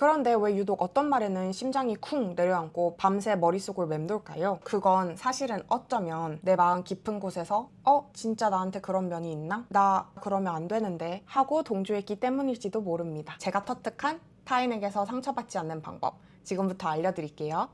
그런데 왜 유독 어떤 말에는 심장이 쿵 내려앉고 밤새 머릿속을 맴돌까요? 그건 사실은 어쩌면 내 마음 깊은 곳에서 진짜 나한테 그런 면이 있나? 나 그러면 안 되는데 하고 동조했기 때문일지도 모릅니다. 제가 터득한 타인에게서 상처받지 않는 방법 지금부터 알려드릴게요.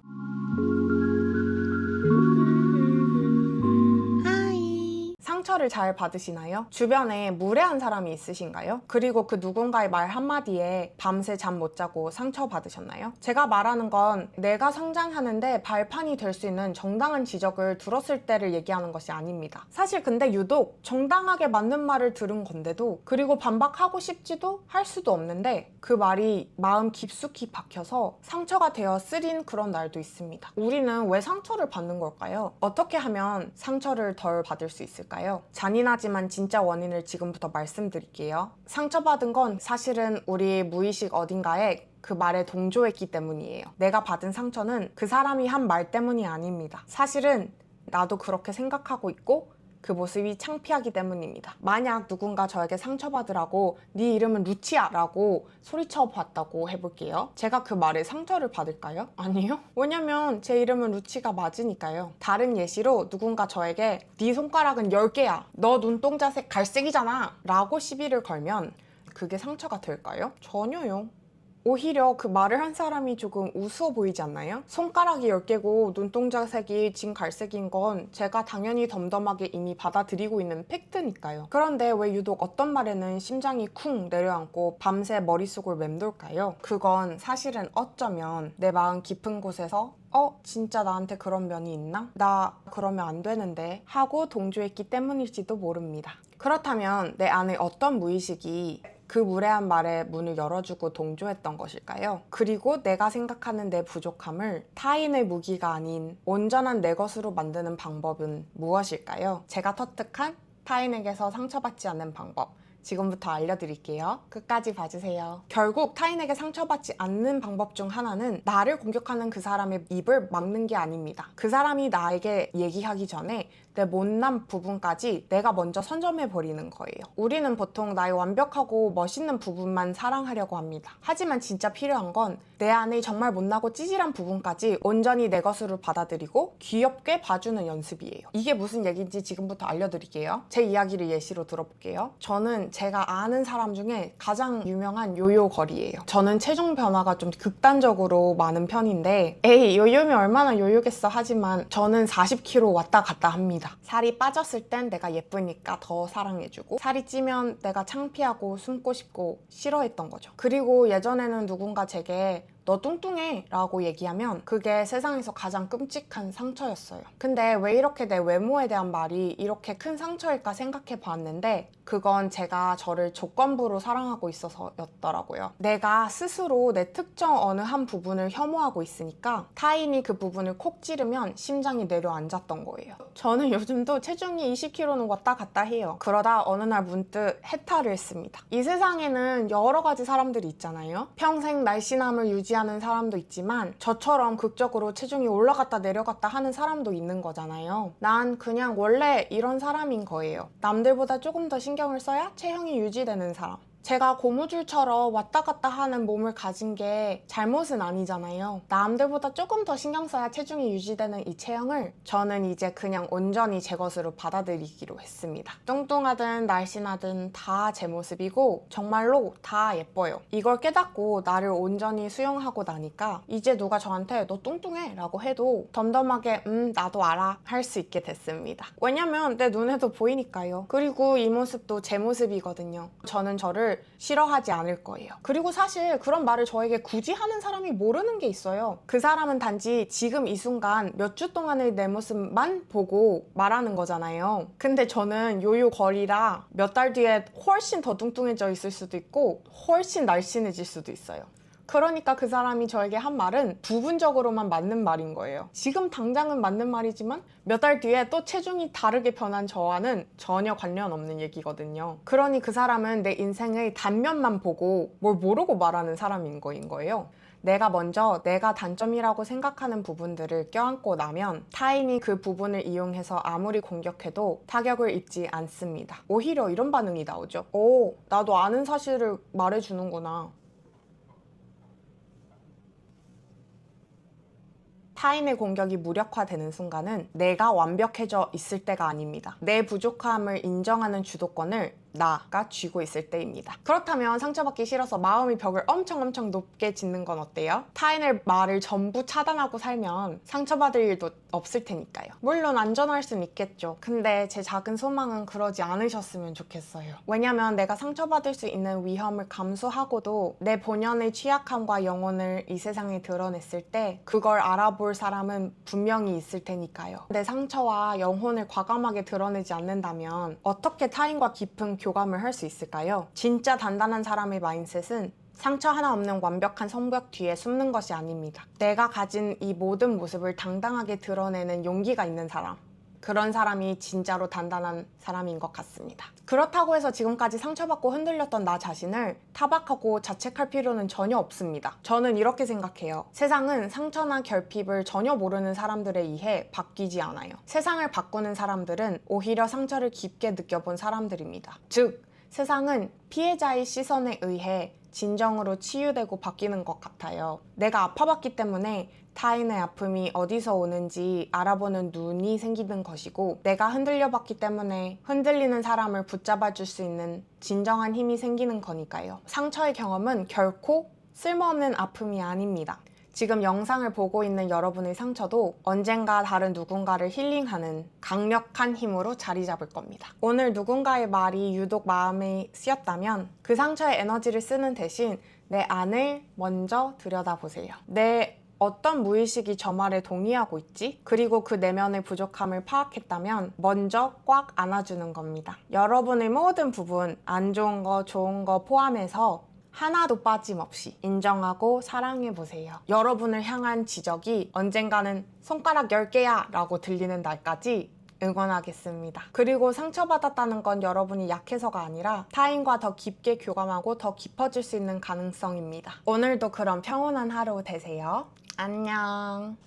상처를 잘 받으시나요? 주변에 무례한 사람이 있으신가요? 그리고 그 누군가의 말 한마디에 밤새 잠 못 자고 상처받으셨나요? 제가 말하는 건 내가 성장하는데 발판이 될 수 있는 정당한 지적을 들었을 때를 얘기하는 것이 아닙니다. 사실 근데 유독 정당하게 맞는 말을 들은 건데도 그리고 반박하고 싶지도 할 수도 없는데 그 말이 마음 깊숙이 박혀서 상처가 되어 쓰린 그런 날도 있습니다. 우리는 왜 상처를 받는 걸까요? 어떻게 하면 상처를 덜 받을 수 있을까요? 잔인하지만 진짜 원인을 지금부터 말씀드릴게요. 상처받은 건 사실은 우리 무의식 어딘가에 그 말에 동조했기 때문이에요. 내가 받은 상처는 그 사람이 한 말 때문이 아닙니다. 사실은 나도 그렇게 생각하고 있고 그 모습이 창피하기 때문입니다. 만약 누군가 저에게 상처받으라고 네 이름은 루치야 라고 소리쳐 봤다고 해볼게요. 제가 그 말에 상처를 받을까요? 아니요. 왜냐면 제 이름은 루치가 맞으니까요. 다른 예시로 누군가 저에게 네 손가락은 10개야 너 눈동자색 갈색이잖아 라고 시비를 걸면 그게 상처가 될까요? 전혀요. 오히려 그 말을 한 사람이 조금 우스워 보이지 않나요? 손가락이 10개고 눈동자색이 진 갈색인 건 제가 당연히 덤덤하게 이미 받아들이고 있는 팩트니까요. 그런데 왜 유독 어떤 말에는 심장이 쿵 내려앉고 밤새 머릿속을 맴돌까요? 그건 사실은 어쩌면 내 마음 깊은 곳에서 진짜 나한테 그런 면이 있나? 나 그러면 안 되는데 하고 동조했기 때문일지도 모릅니다. 그렇다면 내 안에 어떤 무의식이 그 무례한 말에 문을 열어주고 동조했던 것일까요? 그리고 내가 생각하는 내 부족함을 타인의 무기가 아닌 온전한 내 것으로 만드는 방법은 무엇일까요? 제가 터득한 타인에게서 상처받지 않는 방법 지금부터 알려드릴게요. 끝까지 봐주세요. 결국 타인에게 상처받지 않는 방법 중 하나는 나를 공격하는 그 사람의 입을 막는 게 아닙니다. 그 사람이 나에게 얘기하기 전에 내 못난 부분까지 내가 먼저 선점해버리는 거예요. 우리는 보통 나의 완벽하고 멋있는 부분만 사랑하려고 합니다. 하지만 진짜 필요한 건 내 안에 정말 못나고 찌질한 부분까지 온전히 내 것으로 받아들이고 귀엽게 봐주는 연습이에요. 이게 무슨 얘기인지 지금부터 알려드릴게요. 제 이야기를 예시로 들어볼게요. 저는 제가 아는 사람 중에 가장 유명한 요요걸이에요. 저는 체중 변화가 좀 극단적으로 많은 편인데 에이 요요면 얼마나 요요겠어 하지만 저는 40kg 왔다 갔다 합니다. 살이 빠졌을 땐 내가 예쁘니까 더 사랑해주고 살이 찌면 내가 창피하고 숨고 싶고 싫어했던 거죠. 그리고 예전에는 누군가 제게 너 뚱뚱해 라고 얘기하면 그게 세상에서 가장 끔찍한 상처였어요. 근데 왜 이렇게 내 외모에 대한 말이 이렇게 큰 상처일까 생각해 봤는데 그건 제가 저를 조건부로 사랑하고 있어서였더라고요. 내가 스스로 내 특정 어느 한 부분을 혐오하고 있으니까 타인이 그 부분을 콕 찌르면 심장이 내려앉았던 거예요. 저는 요즘도 체중이 20kg는 왔다 갔다 해요. 그러다 어느 날 문득 해탈을 했습니다. 이 세상에는 여러 가지 사람들이 있잖아요. 평생 날씬함을 유지하는 사람도 있지만 저처럼 극적으로 체중이 올라갔다 내려갔다 하는 사람도 있는 거잖아요. 난 그냥 원래 이런 사람인 거예요. 남들보다 조금 더 신경을 써야 체형이 유지되는 사람. 제가 고무줄처럼 왔다 갔다 하는 몸을 가진 게 잘못은 아니잖아요. 남들보다 조금 더 신경 써야 체중이 유지되는 이 체형을 저는 이제 그냥 온전히 제 것으로 받아들이기로 했습니다. 뚱뚱하든 날씬하든 다 제 모습이고 정말로 다 예뻐요. 이걸 깨닫고 나를 온전히 수용하고 나니까 이제 누가 저한테 너 뚱뚱해 라고 해도 덤덤하게 나도 알아 할 수 있게 됐습니다. 왜냐면 내 눈에도 보이니까요. 그리고 이 모습도 제 모습이거든요. 저는 저를 싫어하지 않을 거예요. 그리고 사실 그런 말을 저에게 굳이 하는 사람이 모르는 게 있어요. 그 사람은 단지 지금 이 순간 몇 주 동안의 내 모습만 보고 말하는 거잖아요. 근데 저는 요요 거리라 몇 달 뒤에 훨씬 더 뚱뚱해져 있을 수도 있고 훨씬 날씬해질 수도 있어요. 그러니까 그 사람이 저에게 한 말은 부분적으로만 맞는 말인 거예요. 지금 당장은 맞는 말이지만 몇 달 뒤에 또 체중이 다르게 변한 저와는 전혀 관련 없는 얘기거든요. 그러니 그 사람은 내 인생의 단면만 보고 뭘 모르고 말하는 사람인 거예요. 내가 먼저 내가 단점이라고 생각하는 부분들을 껴안고 나면 타인이 그 부분을 이용해서 아무리 공격해도 타격을 입지 않습니다. 오히려 이런 반응이 나오죠. 오, 나도 아는 사실을 말해주는구나. 타인의 공격이 무력화되는 순간은 내가 완벽해져 있을 때가 아닙니다. 내 부족함을 인정하는 주도권을 나가 쥐고 있을 때입니다. 그렇다면 상처받기 싫어서 마음의 벽을 엄청 높게 짓는 건 어때요? 타인의 말을 전부 차단하고 살면 상처받을 일도 없을 테니까요. 물론 안전할 순 있겠죠. 근데 제 작은 소망은 그러지 않으셨으면 좋겠어요. 왜냐면 내가 상처받을 수 있는 위험을 감수하고도 내 본연의 취약함과 영혼을 이 세상에 드러냈을 때 그걸 알아볼 사람은 분명히 있을 테니까요. 내 상처와 영혼을 과감하게 드러내지 않는다면 어떻게 타인과 깊은 교감을 할 수 있을까요? 진짜 단단한 사람의 마인셋은 상처 하나 없는 완벽한 성벽 뒤에 숨는 것이 아닙니다. 내가 가진 이 모든 모습을 당당하게 드러내는 용기가 있는 사람. 그런 사람이 진짜로 단단한 사람인 것 같습니다. 그렇다고 해서 지금까지 상처받고 흔들렸던 나 자신을 타박하고 자책할 필요는 전혀 없습니다. 저는 이렇게 생각해요. 세상은 상처나 결핍을 전혀 모르는 사람들에 의해 바뀌지 않아요. 세상을 바꾸는 사람들은 오히려 상처를 깊게 느껴본 사람들입니다. 즉, 세상은 피해자의 시선에 의해 진정으로 치유되고 바뀌는 것 같아요. 내가 아파봤기 때문에 타인의 아픔이 어디서 오는지 알아보는 눈이 생기는 것이고, 내가 흔들려봤기 때문에 흔들리는 사람을 붙잡아줄 수 있는 진정한 힘이 생기는 거니까요. 상처의 경험은 결코 쓸모없는 아픔이 아닙니다. 지금 영상을 보고 있는 여러분의 상처도 언젠가 다른 누군가를 힐링하는 강력한 힘으로 자리 잡을 겁니다. 오늘 누군가의 말이 유독 마음에 쓰였다면 그 상처의 에너지를 쓰는 대신 내 안을 먼저 들여다보세요. 내 어떤 무의식이 저 말에 동의하고 있지? 그리고 그 내면의 부족함을 파악했다면 먼저 꽉 안아주는 겁니다. 여러분의 모든 부분, 안 좋은 거, 좋은 거 포함해서 하나도 빠짐없이 인정하고 사랑해보세요. 여러분을 향한 지적이 언젠가는 손가락 10개야 라고 들리는 날까지 응원하겠습니다. 그리고 상처받았다는 건 여러분이 약해서가 아니라 타인과 더 깊게 교감하고 더 깊어질 수 있는 가능성입니다. 오늘도 그럼 평온한 하루 되세요. 안녕.